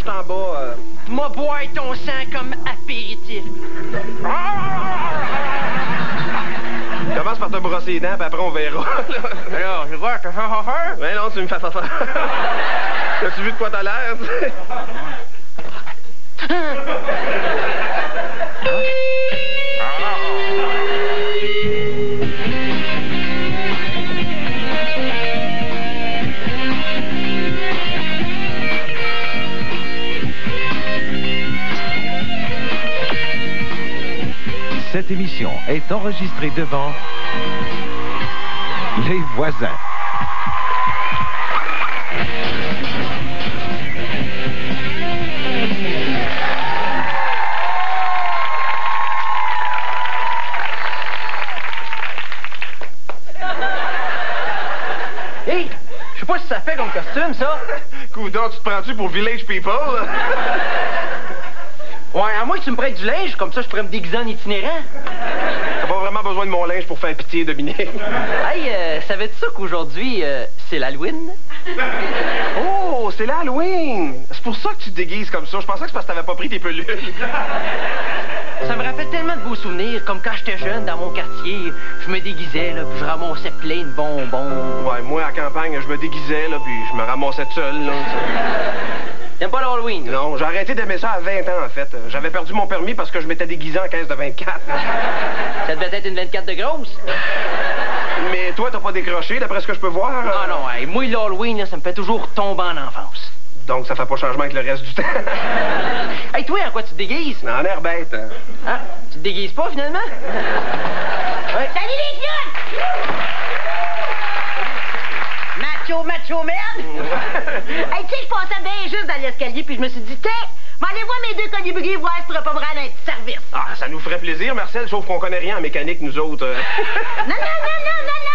juste en bas. Moi, boire ton sang comme apéritif. Commence par te brosser les dents, puis après, on verra. Alors, je vois, Mais non, tu me fais faire. As-tu vu de quoi t'as l'air, tu sais? Cette émission est enregistrée devant les voisins. Hey, je sais pas si ça fait comme costume, ça. Coudon, tu te prends-tu pour Village People? Ouais, à moins que tu me prêtes du linge, comme ça je pourrais me déguiser en itinérant. T'as pas vraiment besoin de mon linge pour faire pitié, Dominique. Hey, savais-tu ça qu'aujourd'hui, c'est l'Halloween? Oh, c'est l'Halloween! C'est pour ça que tu te déguises comme ça. Je pensais que c'est parce que t'avais pas pris tes pelules. Ça me rappelle tellement de beaux souvenirs, comme quand j'étais jeune dans mon quartier, je me déguisais, là, puis je ramassais plein de bonbons. Ouais, moi, à campagne, je me déguisais, là, puis je me ramassais seul, là. T'aimes pas l'Halloween? Non, j'ai arrêté d'aimer ça à 20 ans, en fait. J'avais perdu mon permis parce que je m'étais déguisé en caisse de 24. Ça devait être une 24 de grosse. Mais toi, t'as pas décroché, d'après ce que je peux voir? Ah non, hey, moi, l'Halloween, là, ça me fait toujours tomber en enfance. Donc, ça fait pas changement avec le reste du temps. Hey, toi, en quoi tu te déguises? En air bête. Hein? Tu te déguises pas, finalement? Ouais. Salut, les filles! Macho, merde! Hey, tu sais, je passais bien juste dans l'escalier, puis je me suis dit, tiens, m'allez voir mes deux colibris, voir si tu pourrais pas me rendre un petit service. Ah, ça nous ferait plaisir, Marcel, sauf qu'on connaît rien en mécanique, nous autres. Non,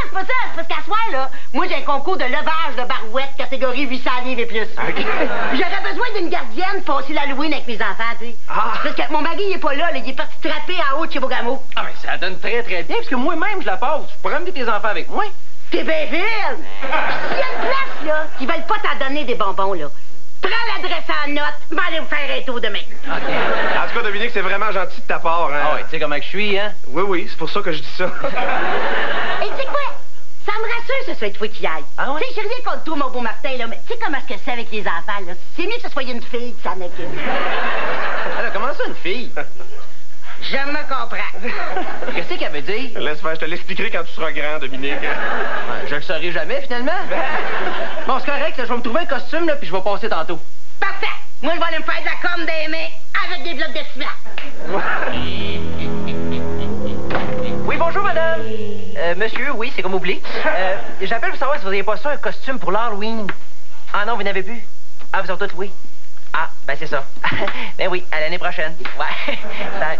c'est pas ça. C'est parce qu'à soir, là, moi, j'ai un concours de levage de barouette, catégorie 800 livres et plus. OK. J'aurais besoin d'une gardienne pour passer l'Halloween avec mes enfants, tu sais. Ah. Parce que mon mari, il est pas là, il est parti trapper en haut de chez Bogamo. Ah, mais ça donne très, très bien, parce que moi-même, je la passe. Je pourrais emmener tes enfants avec moi. T'es bien fine! S'il y a une place, là, qui veulent pas t'en donner des bonbons, là, prends l'adresse en note, va aller vous faire un tour demain. OK. En tout cas, Dominique, c'est vraiment gentil de ta part, hein? Ah ouais, tu sais comment je suis, hein? Oui, c'est pour ça que je dis ça. Et tu sais quoi? Ça me rassure que ce soit toi qui aille. Ah ouais? Tu sais, j'ai rien contre toi, mon beau Martin, là, mais tu sais comment est-ce que c'est avec les enfants, là? C'est mieux que ce soit une fille que ça n'est qu'une. Alors, comment ça, une fille? Je me comprends. Qu'est-ce qu'elle veut dire? Laisse faire, je te l'expliquerai quand tu seras grand, Dominique. Ouais, je le saurai jamais, finalement. Bon, c'est correct, là, je vais me trouver un costume, là, puis je vais passer tantôt. Parfait! Moi, je vais aller me faire de la corne des mains avec des blocs de ciment. Oui, bonjour, madame. Monsieur, oui, c'est comme oublié. J'appelle pour savoir si vous n'avez pas ça, un costume pour l'Halloween. Ah non, vous n'avez plus? Ah, vous en toutes, oui. Ah, ben c'est ça. Ben oui, à l'année prochaine. Ouais.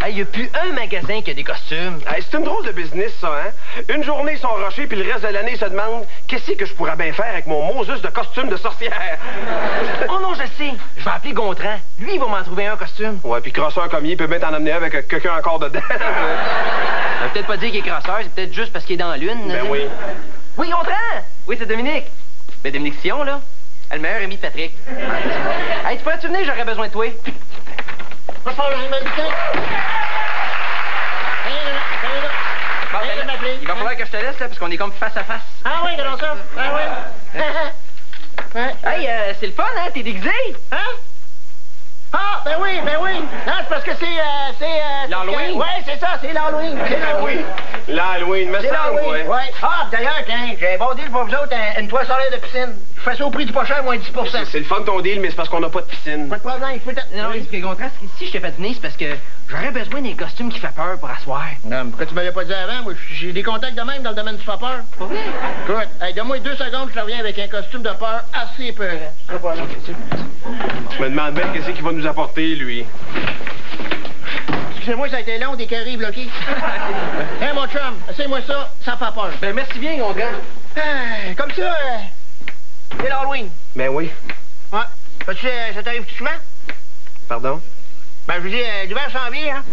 Il n'y a plus un magasin qui a des costumes. Hey, c'est une drôle de business, ça, hein? Une journée, ils sont rushés, puis le reste de l'année, ils se demandent qu'est-ce que je pourrais bien faire avec mon Moses de costume de sorcière. Oh non, je sais. Je vais appeler Gontran. Lui, il va m'en trouver un costume. Ouais, puis crosseur comme il peut bien t'en amener un avec quelqu'un encore dedans. Ça veut peut-être pas dire qu'il est crosseur, c'est peut-être juste parce qu'il est dans la lune. Ben oui. Oui, Gontran! Oui, c'est Dominique. Ben, Dominique Sion, là. Le meilleur ami de Patrick. Hey, tu pourrais-tu venir? J'aurais besoin de toi. Bon, ben, il va falloir que je te laisse, là, parce qu'on est comme face à face. Ah oui, comment ça? Ah oui. Hey, c'est le fun, hein? T'es déguisé? Hein? Ah, ben oui. Non, c'est parce que c'est l'Halloween? Ouais, c'est ça, c'est l'Halloween. C'est l'Halloween. L'Halloween, me C'est semble, l'Halloween, ouais. Ah, d'ailleurs, tiens, j'ai un bon deal pour vous autres, une toile solaire de piscine. Je fais ça au prix du pas cher, moins 10 %. C'est le fun ton deal, mais c'est parce qu'on n'a pas de piscine. Pas de problème, il faut peut-être... Non, parce que contraste, si je t'ai fait venir, c'est parce que j'aurais besoin d'un costume qui fait peur pour asseoir. Non, mais pourquoi tu m'avais pas dit avant? Moi, j'ai des contacts de même dans le domaine du fait peur. Pas vrai? Écoute, hey, donne-moi 2 secondes, je reviens avec un costume de peur assez peurant. C'est pas long. Je me demande bien qu'est-ce qu'il va nous apporter, lui. Excusez-moi, ça a été long, des carrés bloqués. Hey, mon chum, essaye-moi ça, ça fait peur. Ben, merci bien, mon gars. Comme ça, c'est l'Halloween. Ben oui. Ouais. Ça t'arrive-tu souvent? Pardon? Ben, je veux dire, l'hiver s'en vient, hein?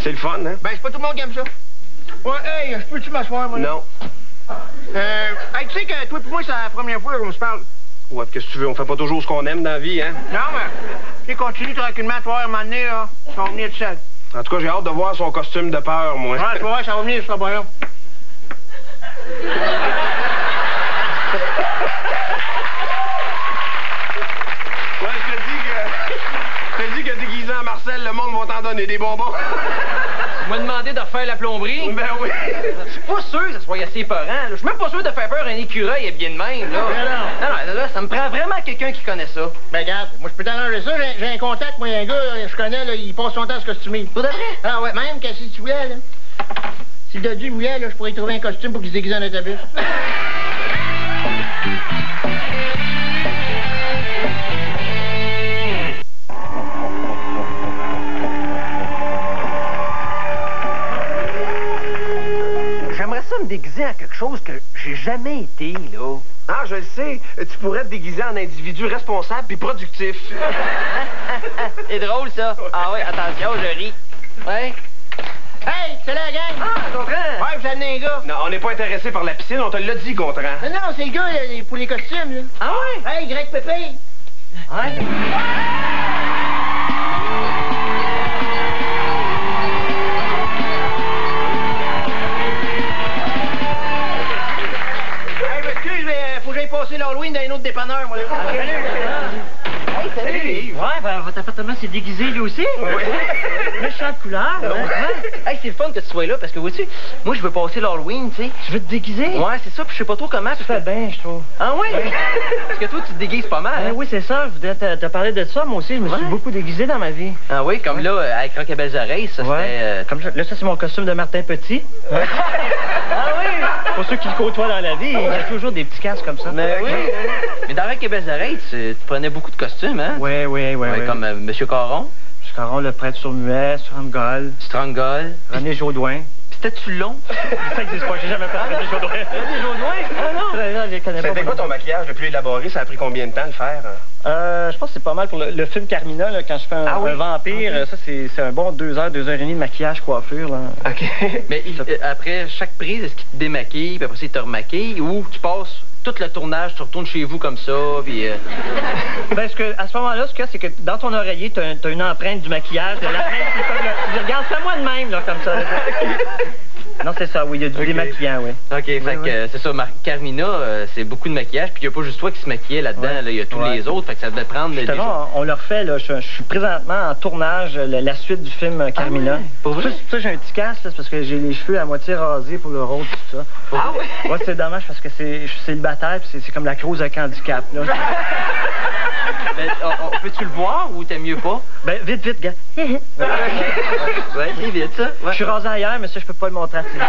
C'est le fun, hein? Ben, c'est pas tout le monde qui aime ça. Ouais, hey, je peux-tu m'asseoir, moi? Non. Hey, tu sais que toi et moi, c'est la première fois qu'on se parle. Ouais, qu'est-ce que tu veux? On fait pas toujours ce qu'on aime dans la vie, hein? Non, mais tu continue tranquillement, toi, à un moment donné, là, ça va venir tout seul. En tout cas, j'ai hâte de voir son costume de peur, moi. Ouais, tu vois, ça va venir, ce sera pas là. Ouais, je te dis que déguisé en Marcel, le monde va t'en donner des bonbons. Tu m'as demandé de refaire la plomberie? Ben oui. Je suis pas sûr que ça soit assez peurant. Là. Je suis même pas sûr de faire peur à un écureuil et bien de même. Là. Non, là, ça me prend vraiment quelqu'un qui connaît ça. Ben, regarde, moi, je peux t'arranger ça. J'ai un contact, moi, un gars, je connais, là, il passe son temps à se costumer. Pour de vrai? Ah, ouais, même que si tu voulais, là. Si le Dodu voulait, là, je pourrais y trouver un costume pour qu'il se déguise en autobus. J'aimerais ça me déguiser en quelque chose que j'ai jamais été, là. Ah, je le sais. Tu pourrais te déguiser en individu responsable puis productif. C'est drôle, ça. Ah oui, attention, je ris. Ouais. Hey, c'est la gang! Ah, Gontran! Ouais, vous amenez un gars. Non, on n'est pas intéressé par la piscine, on te l'a dit, Gontran. Non, c'est le gars, là, pour les costumes, là. Ah ouais? Hey, Greg Pépé! Ouais. Hey, m'excuse, mais faut que j'aille passer l'Halloween dans un autre dépanneur, moi, là. Hey, salut! Yves. Ouais, ben, votre appartement s'est déguisé, lui aussi? Oui. Méchante couleur. Ouais. Hey, c'est le fun que tu sois là, parce que, vois-tu, moi, je veux passer l'Halloween, tu sais. Tu veux te déguiser? Ouais, c'est ça, puis je sais pas trop comment. Tu fais bien, je trouve. Ah oui? Parce que toi, tu te déguises pas mal. Oui, c'est ça. Je voudrais te parler de ça. Moi aussi, je me suis beaucoup déguisé dans ma vie. Ah oui, comme là, avec Rock et Belles Oreilles, ça, c'était... Comme là, ça, c'est mon costume de Martin Petit. Ah oui? Pour ceux qui le côtoient dans la vie, il y a toujours des petits casques comme ça. Mais oui. Mais dans Rock et Belles Oreilles, tu prenais beaucoup de costumes, hein? Oui. Comme Monsieur Caron, Caron, le prêtre sourd-muet, Strangol, Strongol. René Jaudoin. C'était-tu long? Ça existe pas, j'ai jamais fait René Jaudoin. René Jaudoin? Ah non! Je les connais pas. C'était quoi ton maquillage le plus élaboré? Ça a pris combien de temps de le faire? Je pense que c'est pas mal pour le film Carmina, là, quand je fais un vampire. Okay. Ça, c'est un bon 2 heures et demie de maquillage, coiffure. Là. OK. Mais après chaque prise, est-ce qu'il te démaquille, puis après ça, il te remaquille, ou tu passes tout le tournage, tu retournes chez vous comme ça, puis... Ben, à ce moment-là, ce qu'il y a, c'est que dans ton oreiller, t'as une empreinte du maquillage. Regarde, fais-moi de même, là, comme ça. Non, c'est ça, oui, il y a du démaquillant, oui. OK, fait que c'est ça, Carmina, c'est beaucoup de maquillage, puis il n'y a pas juste toi qui se maquillait là-dedans, là, il y a tous les autres, fait que ça devait prendre... Justement, on le refait, là, je suis présentement en tournage, la suite du film Carmina. Pour vrai? Ça, j'ai un petit casse, c'est parce que j'ai les cheveux à moitié rasés pour le rôle, tout ça. Ah oui? Ouais, c'est dommage parce que je suis célibataire, puis c'est comme la cause avec handicap, là. Ben, peux-tu le voir ou t'aimes mieux pas? Ben, vite, gars. Ouais, c'est vite, ça. Ouais. Je suis rasé ailleurs, mais ça, je peux pas le montrer à la télévision.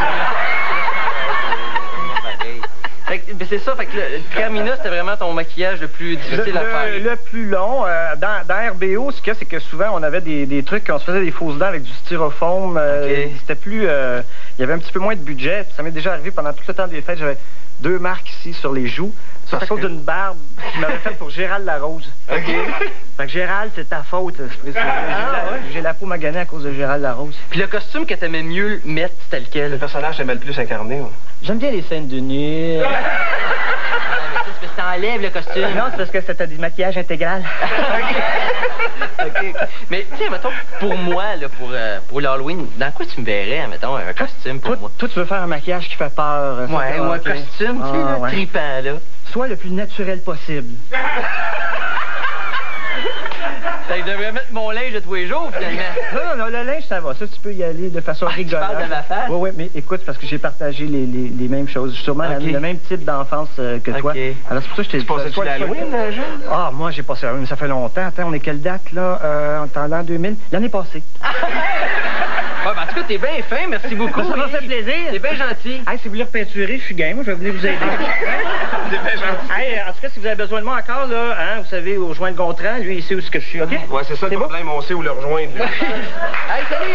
C'est ça, fait que le Carmina, c'était vraiment ton maquillage le plus difficile à faire. Le plus long. Dans RBO, ce qu'il y a, c'est que souvent, on avait des trucs, on se faisait des fausses dents avec du styrofoam. C'était plus... il y avait un petit peu moins de budget. Ça m'est déjà arrivé pendant tout le temps des fêtes, j'avais 2 marques ici sur les joues. Ça à cause d'une barbe qu'il m'avait faite pour Gérald Larose. OK. Fait que Gérald, c'est ta faute. J'ai la peau maganée à cause de Gérald Larose. Puis le costume que t'aimais mieux mettre, c'était lequel? Le personnage t'aimais le plus incarné, ouais. J'aime bien les scènes de nu. Mais c'est parce que t'enlèves le costume. Non, c'est parce que c'était du maquillage intégral. OK. Mais, tu sais, mettons, pour moi, là, pour l'Halloween, dans quoi tu me verrais, mettons, un costume pour moi? Toi, tu veux faire un maquillage qui fait peur. Ouais, ou un costume, tu sais, là, tripant, là. Sois le plus naturel possible. Fait que je devrais mettre mon linge de tous les jours, finalement. Non, le linge, ça va. Ça, tu peux y aller de façon rigolote. Tu parles de ma face? Oui, mais écoute, parce que j'ai partagé les mêmes choses. Sûrement le même type d'enfance que toi. Alors, c'est pour ça que je t'ai dit... Tu passais-tu l'Halloween, jeune? Ah, moi, j'ai passé l'Halloween, ça fait longtemps. Attends, on est quelle date, là? En l'an 2000? L'année passée. Ouais, ben, en tout cas, t'es bien fin, merci beaucoup. Ça m'a fait plaisir. T'es bien gentil. Hey, si vous voulez repeinturer, je suis game, je vais venir vous aider. T'es bien gentil. Hey, en tout cas, si vous avez besoin de moi encore, là, hein, vous savez où rejoindre Gontran, lui, il sait où ce que je suis, OK? Ouais, c'est ça le problème, on sait où le rejoindre. Hey, salut!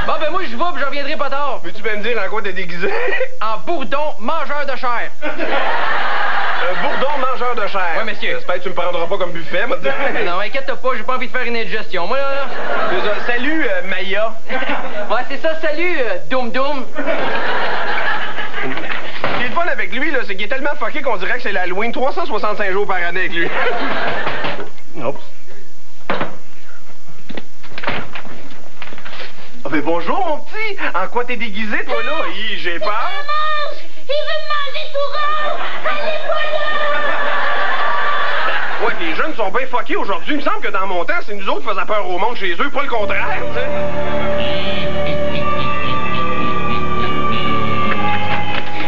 Bon, ben moi, je vais puis je reviendrai pas tard. Peux-tu bien me dire en quoi t'es déguisé? En bourdon mangeur de chair. Un bourdon mangeur de chair. Oui, monsieur. J'espère que tu me prendras pas comme buffet, moi. Non, inquiète-toi pas, j'ai pas envie de faire une indigestion. Moi, là. Salut, Maya. Ouais, c'est ça, salut, Doum Doum. Ce qui est le fun avec lui, là, c'est qu'il est tellement fucké qu'on dirait que c'est l'Halloween 365 jours par année avec lui. Oups. Ah, mais bonjour, mon petit. En quoi t'es déguisé, toi, là? Hi, j'ai peur. Il veut me manger tout rond! Allez, pas là! Ouais, les jeunes sont bien fuckés aujourd'hui. Il me semble que dans mon temps, c'est nous autres qui faisaient peur au monde chez eux, pas le contraire, tu sais.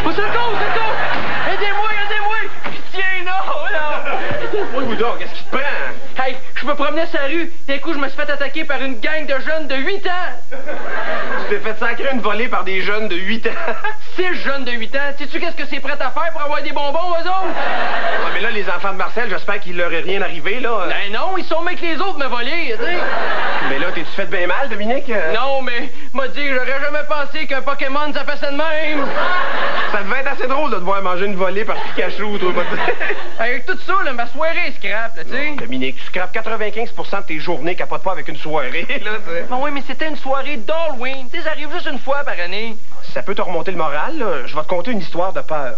Au secours! Aidez-moi! Pitié, non! Oui, Bouddha, qu'est-ce qui te prend? Hey, je me promenais sur la rue, d'un coup, je me suis fait attaquer par une gang de jeunes de 8 ans! Tu t'es fait sacrer une volée par des jeunes de 8 ans. 6 jeunes de 8 ans! Sais-tu qu'est-ce que c'est prêt à faire pour avoir des bonbons, eux autres? Ouais, mais là, les enfants de Marcel, j'espère qu'il leur est rien arrivé, là. Ben non, ils sont mieux que les autres me voler, tu sais! Mais là, t'es-tu fait bien mal, Dominique? Non, mais, m'a dit, j'aurais jamais pensé qu'un Pokémon, ça fait ça de même! Ça devait être assez drôle de te voir manger une volée par Pikachu, toi. Avec tout ça, là, ma soirée est scrap, là, tu sais! Dominique, tu scrapes 95% de tes journées, capote pas avec une soirée, là, tu sais. Ben oui, mais c'était une soirée d'Halloween. Tu sais, ça arrive juste une fois par année. Si ça peut te remonter le moral, là, je vais te conter une histoire de peur.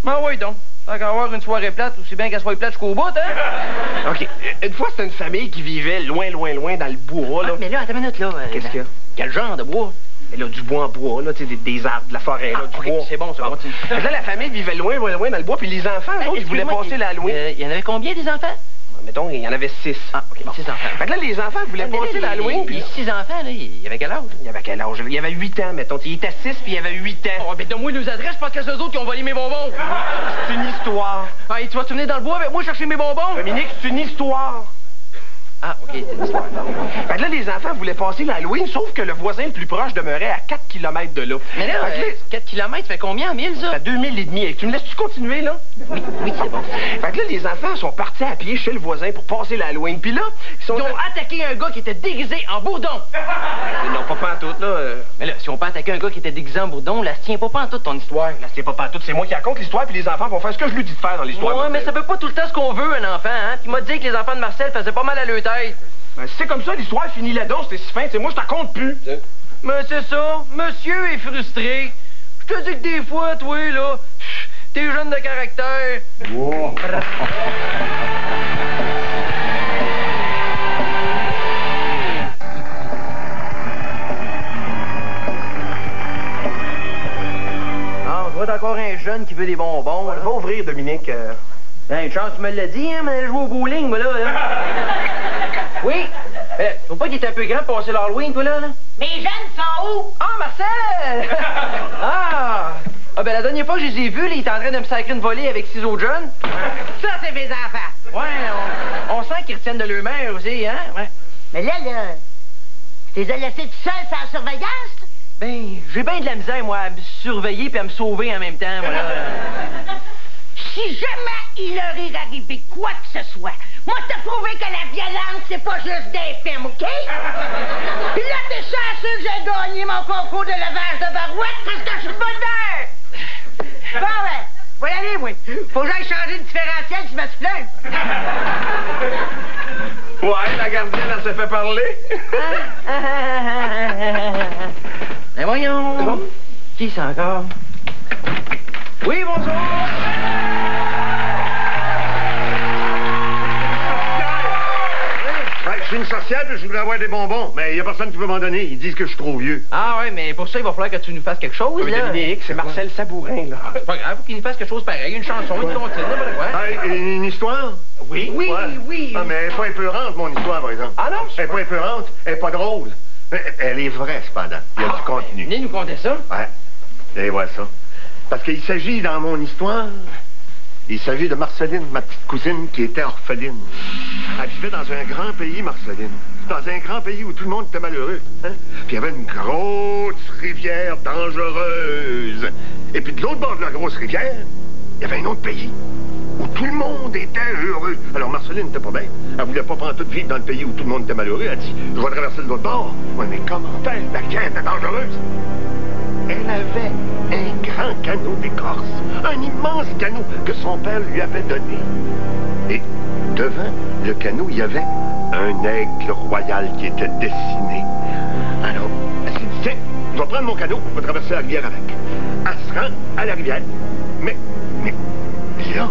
Ben oui, donc. Tant qu'à avoir une soirée plate, aussi bien qu'elle soit plate jusqu'au bout, hein? OK. Une fois, c'était une famille qui vivait loin dans le bois, là. Ah, mais là, attends une minute, là. Qu'est-ce qu'il y a? Quel genre de bois? Et là, du bois en bois, là, tu sais, des arbres, de la forêt, là, du bois. C'est bon, ça continue. Fait que là, la famille vivait loin dans le bois, puis les enfants, eux autres, ils voulaient passer l'Halloween. Il y en avait combien, des enfants? Mettons, il y en avait 6. Ah, OK, bon. 6 enfants. Fait que là, les enfants voulaient passer l'Halloween, puis... Les 6 enfants, là, il y avait quel âge? Il y avait quel âge? Il y avait 8 ans, mettons. Il était 6, puis il y avait 8 ans. Oh, ben donne-moi nos adresses parce que c'est eux autres qui ont volé mes bonbons. C'est une histoire. Ah, et tu vas te venir dans le bois avec moi chercher mes bonbons? Dominique, c'est une histoire. Ah, OK, c'est une histoire. Fait que là, les enfants voulaient passer l'Halloween, sauf que le voisin le plus proche demeurait à 4 km de là. Mais là, Fait que 4 km, fait combien en 1000, ça? ça fait 2000 et demi. Tu me laisses-tu continuer, là? Oui, c'est bon. Fait que là, les enfants sont partis à pied chez le voisin pour passer l'Halloween. Puis là, Ils ont attaqué un gars qui était déguisé en bourdon. Non, pas pantoute, là. Mais là, si on peut attaquer un gars qui était déguisé en bourdon, là, se tient pas pantoute ton histoire. Là, c'est pas pantoute, c'est moi qui raconte l'histoire, puis les enfants vont faire ce que je lui dis de faire dans l'histoire. Ouais, mais ça fait pas tout le temps ce qu'on veut, un enfant, hein? Puis il m'a dit que les enfants de Marcel faisaient pas mal à leur tête. Ben, si c'est comme ça, l'histoire finit là-dedans, c'était si fin. T'sais, moi, je t'en compte plus. Mais c'est ça, monsieur est frustré. Je te dis que des fois, toi, là, t'es jeune de caractère. Wow. Ah, on voit encore un jeune qui veut des bonbons. Va ouvrir, Dominique. Ben, une chance, tu me l'as dit, hein, mais elle joue au bowling, moi, là. Oui? Tu vois pas qu'il est un peu grand pour passer l'Halloween, toi, là? Mes jeunes sont où? Ah, Marcel! Ah! Ah, ben, la dernière fois que je les ai vus, là, il était en train de me sacrer une volée avec 6 autres jeunes. Ça, c'est mes enfants. Ouais, on sent qu'ils retiennent de leur mère aussi, hein? Ouais. Mais là, tu les as laissés tout seuls sans surveillance? Ben, j'ai bien de la misère, moi, à me surveiller puis à me sauver en même temps, moi, là. Si jamais il leur est arrivé quoi que ce soit, moi, t'as prouvé que la violence, c'est pas juste des films, OK? Puis là, t'es chanceux que j'ai gagné mon concours de lavage de barouette parce que je suis bonheur! Bon, ben, faut y aller, moi. Faut que j'aille changer de différentiel si ma souffleuse. Ouais, la gardienne, elle s'est fait parler. Ben voyons. Qui c'est encore? Oui, bonjour. Ouais, je suis une sorcière puis je voudrais avoir des bonbons. Mais il y a personne qui veut m'en donner. Ils disent que je suis trop vieux. Ah ouais, mais pour ça, il va falloir que tu nous fasses quelque chose, Oui, là. Dominique, c'est Marcel Sabourin, là. C'est pas grave, faut qu'il nous fasse quelque chose pareil, une chanson, une tontine, n'importe quoi. Ah, une histoire? Oui? Oui, Ouais. oui. Ah, mais elle est pas épeurante, mon histoire, par exemple. Ah non? Elle est pas épeurante, elle est pas drôle. Elle est vraie, cependant. Il y a du contenu. Venez nous conter ça. Ouais. Et voilà ça. Parce qu'il s'agit, dans mon histoire, il s'agit de Marceline, ma petite cousine, qui était orpheline. Elle vivait dans un grand pays, Marceline. Dans un grand pays où tout le monde était malheureux. Hein? Puis il y avait une grosse rivière dangereuse. Et puis de l'autre bord de la grosse rivière, il y avait un autre pays où où tout le monde était heureux. Alors Marceline n'était pas bien. Elle voulait pas prendre toute vivre dans le pays où tout le monde était malheureux. Elle dit, je vais traverser de l'autre bord. Oui, mais comment faire? La rivière était dangereuse. Elle avait un grand canot d'écorce, un immense canot que son père lui avait donné. Et devant le canot, il y avait un aigle royal qui était dessiné. Alors, elle s'est dit, tiens, je vais prendre mon canot, je vais traverser la rivière avec. Elle se rend à la rivière. Mais là,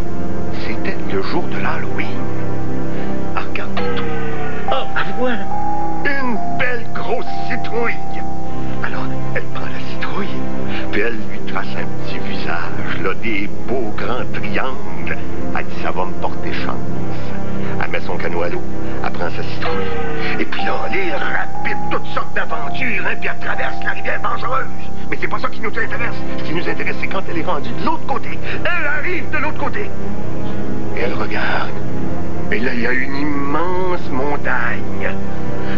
c'était le jour de l'Halloween. Elle regarde tout. Ah, elle voit une belle grosse citrouille. Alors, elle prend la citrouille, puis elle lui trace un petit visage, là, des beaux grands triangles. Elle dit, ça va me porter chance. Elle met son canot à l'eau, elle prend sa citrouille. Et puis là, elle est rapide, toutes sortes d'aventures, hein, puis elle traverse la rivière dangereuse. Mais c'est pas ça qui nous intéresse. Ce qui nous intéresse, c'est quand elle est rendue de l'autre côté. Elle arrive de l'autre côté. Et elle regarde. Et là, il y a une immense montagne.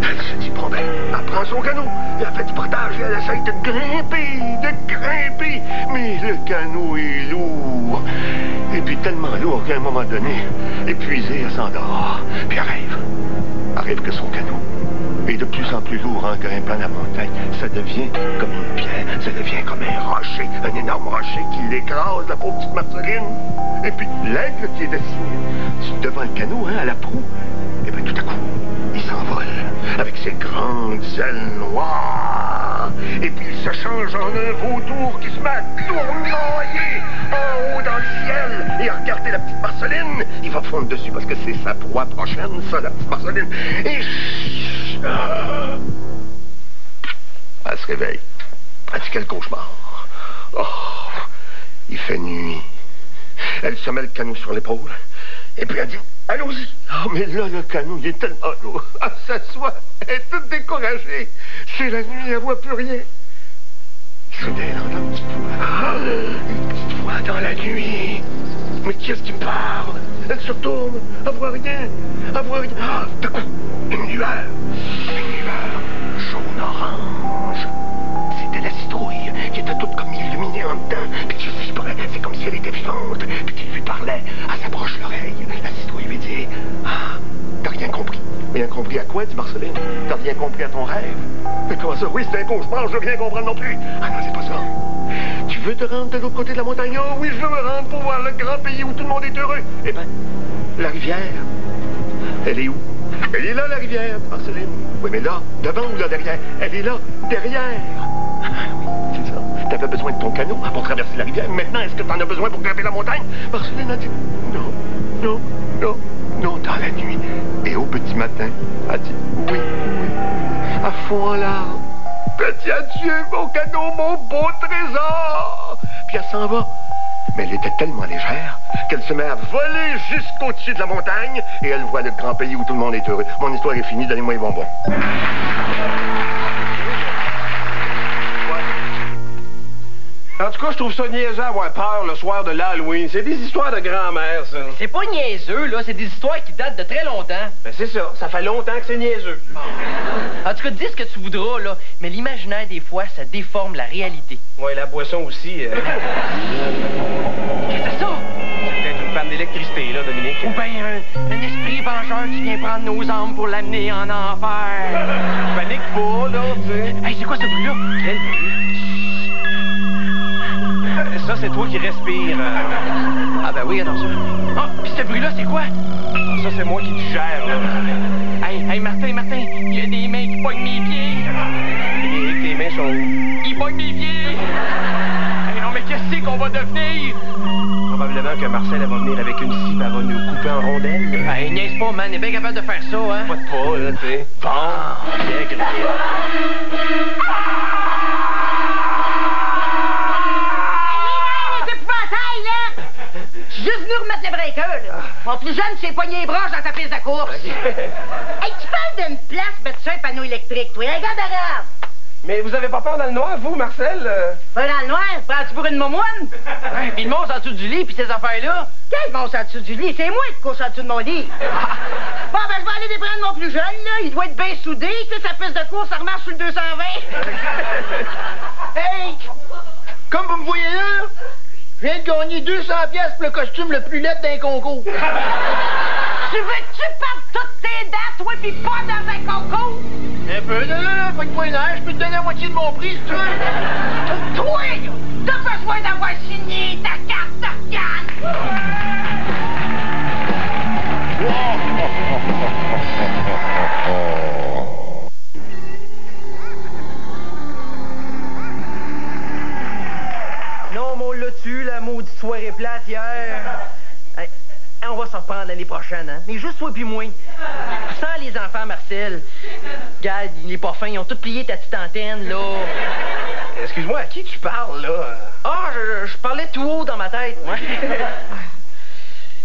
Elle se dit, bon ben, elle prend son canot, elle fait du portage et elle essaye de grimper. Mais le canot est lourd. Et puis tellement lourd qu'à un moment donné, épuisée, elle s'endort. Puis elle rêve que son canot est de plus en plus lourd en grimpant la montagne. Ça devient comme une pierre, ça devient comme un rocher, un énorme rocher qui l'écrase, la pauvre petite Marceline. Et puis l'aigle qui est dessiné devant le canot, hein, à la proue, et bien tout à coup, il s'envole avec ses grandes ailes noires. Et puis il se change en un vautour qui se met à tournoyer en haut dans le ciel. Et à regarder la petite Marceline, il va fondre dessus parce que c'est sa proie prochaine, ça, la petite Marceline. Et elle se réveille. Elle dit, quel cauchemar. Oh, il fait nuit. Elle se met le canot sur l'épaule. Et puis elle dit, allons-y. Oh, mais là, le canot, il est tellement lourd. Elle s'assoit, elle est toute découragée. C'est la nuit, elle voit plus rien. Soudain, elle entend une petite voix. Une petite voix dans la nuit. Mais qui est-ce qui me parle? Elle se retourne, elle voit rien. Elle voit rien. Ah, d'un coup, une lueur jaune-orange. C'était la citrouille qui était toute comme illuminée en dedans, puis qui vibrait. C'est comme si elle était vivante, puis qui lui parlait. Elle s'approche l'oreille. La citrouille lui dit, ah, t'as rien compris. Rien compris à quoi, dit Marceline? T'as rien compris à ton rêve? Mais comment ça? Oui, c'est un cauchemar, je veux rien comprendre non plus. Ah non, c'est pas ça. Tu veux te rendre de l'autre côté de la montagne? Oh oui, je veux me rendre pour voir le grand pays où tout le monde est heureux. Eh ben, la rivière, elle est où? Elle est là, la rivière, Marceline. Oui, mais là, devant ou là, derrière? Elle est là, derrière. Ah oui, c'est ça. T'avais besoin de ton canot pour traverser la rivière. Maintenant, est-ce que t'en as besoin pour grimper la montagne? Marceline a dit, non, dans la nuit. Et au petit matin, elle dit, oui, à fond en larmes. Petit adieu, mon canot, mon beau trésor. Puis elle s'en va. Mais elle était tellement légère qu'elle se met à voler jusqu'au-dessus de la montagne et elle voit le grand pays où tout le monde est heureux. Mon histoire est finie, donnez-moi les bonbons. En tout cas, je trouve ça niaiseux avoir peur le soir de l'Halloween. C'est des histoires de grand-mère, ça. C'est pas niaiseux, là. C'est des histoires qui datent de très longtemps. Ben c'est ça. Ça fait longtemps que c'est niaiseux. En tout cas, dis ce que tu voudras, là. Mais l'imaginaire, des fois, ça déforme la réalité. Ouais, la boisson aussi. Qu'est-ce que c'est ça? C'est peut-être une panne d'électricité, là, Dominique. Ou bien un esprit vengeur qui vient prendre nos âmes pour l'amener en enfer. Panique pas, là, tu sais. Hey, c'est quoi ce bruit-là? Quel bruit? Ça, c'est toi qui respires. Ah ben oui, attends ça. Ah, puis ce bruit-là, c'est quoi? Ça, c'est moi qui te gère, là. Hey, Martin, il y a des mains qui pognent mes pieds. Et tes mains sont où? Ils pognent mes pieds. Hey, non, mais qu'est-ce qu'on va devenir? Probablement que Marcel, elle va venir avec une scie, elle va nous couper en rondelles. Hey, niaise pas, man. Elle est bien capable de faire ça, hein? Pas de pas, là, tu sais. Bon, bien, Juste venu remettre le breaker, là. Mon plus jeune s'est pogné les branches dans sa piste de course. Hey, tu parles d'une place, mettre ça un panneau électrique, toi. Regarde arabe. Mais vous avez pas peur dans le noir, vous, Marcel? Pas dans le noir? Prends-tu pour une momoine? Ouais, puis le monstre en dessous du lit, puis ces affaires-là. Quel monstre en dessous du lit? C'est moi qui couche en dessous de mon lit. Bon, ben, je vais aller déprendre mon plus jeune, là. Il doit être bien soudé. Tu sais, sa piste de course, ça remarche sur le 220. Hey! Comme vous me voyez là, Je viens de gagner 200 pièces pour le costume le plus laid d'un concours. Tu veux-tu perdre toutes tes dents, toi, pis pas dans un concours? Un peu, là, pas de point d'air, je peux te donner la moitié de mon prix, si tu veux. Toi, t'as besoin d'avoir signé ta carte d'organe. Non, mais on l'a tué, la maudite soirée plate hier. Hey, on va s'en reprendre l'année prochaine, hein? Mais juste toi puis moi. Sans les enfants, Marcel. Regarde, il est pas fin, ils ont tout plié ta petite antenne, là. Excuse-moi, à qui tu parles, là? Ah, je parlais tout haut dans ma tête. Ouais.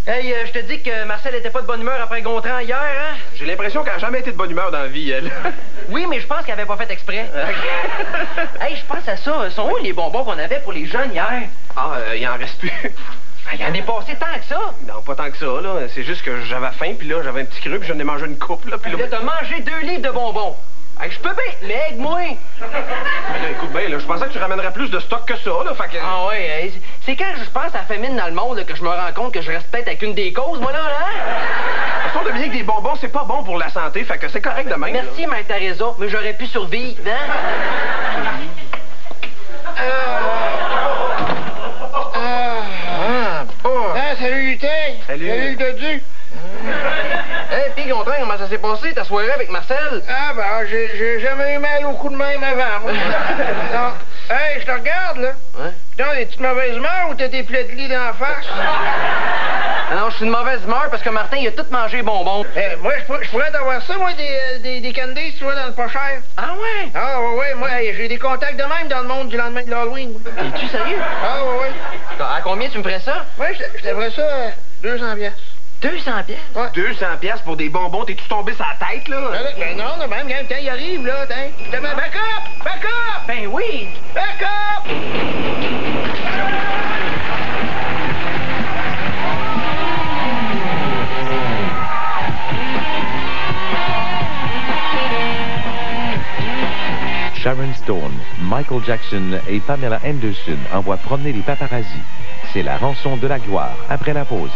Hey, je te dis que Marcel était pas de bonne humeur après Gontran hier, hein? J'ai l'impression qu'elle a jamais été de bonne humeur dans la vie, elle. Oui, mais je pense qu'elle avait pas fait exprès. Hey, je pense à ça. Sont où les bonbons qu'on avait pour les jeunes hier? Ah, il en reste plus. Il en est passé tant que ça. Non, pas tant que ça, là. C'est juste que j'avais faim, puis là, j'avais un petit creux, puis j'en ai mangé une coupe, là, puis là... Là, t'as mangé 2 livres de bonbons. Hey, je peux bien, mais aide-moi. Mais là, écoute bien, là, je pensais que tu ramènerais plus de stock que ça, là, fait que... Ah ouais, hey, c'est quand je pense à la famine dans le monde là, que je me rends compte que je reste peut-être avec une des causes, moi, là, hein? Façon de bien que des bonbons, c'est pas bon pour la santé, fait que c'est correct de même. Merci, Mère Teresa, mais j'aurais pu survivre, hein? Salut, Lutin. Salut. Salut, le Dodu. Hey, pis Gontran, comment ça s'est passé, ta soirée avec Marcel? Ah, ben, j'ai jamais eu mal au coup de même avant, moi. Non. Hey, je te regarde, là. Ouais? Putain, des petites mauvaises humeurs ou t'as des plaies de lit d'en face? Ah non, je suis de mauvaise humeur parce que Martin, il a tout mangé les bonbons. Moi, je pourrais t'avoir ça, moi, des candies, tu vois, dans le pas cher. Ah ouais? Ah, ouais, moi, hey, j'ai des contacts de même dans le monde du lendemain de l'Halloween. Es-tu sérieux? Ah, ouais. À combien tu me ferais ça? Ouais, je t'aimerais ça 200 pièces. 200 pièces? Ouais. 200 piastres pour des bonbons, t'es-tu tombé sur la tête, là? Ben non, même, quand il arrive, là, t'in. Je te mets back up! Back up! Ben oui! Back up! Sharon Stone, Michael Jackson et Pamela Anderson envoient promener les paparazzis. C'est la rançon de la gloire après la pause.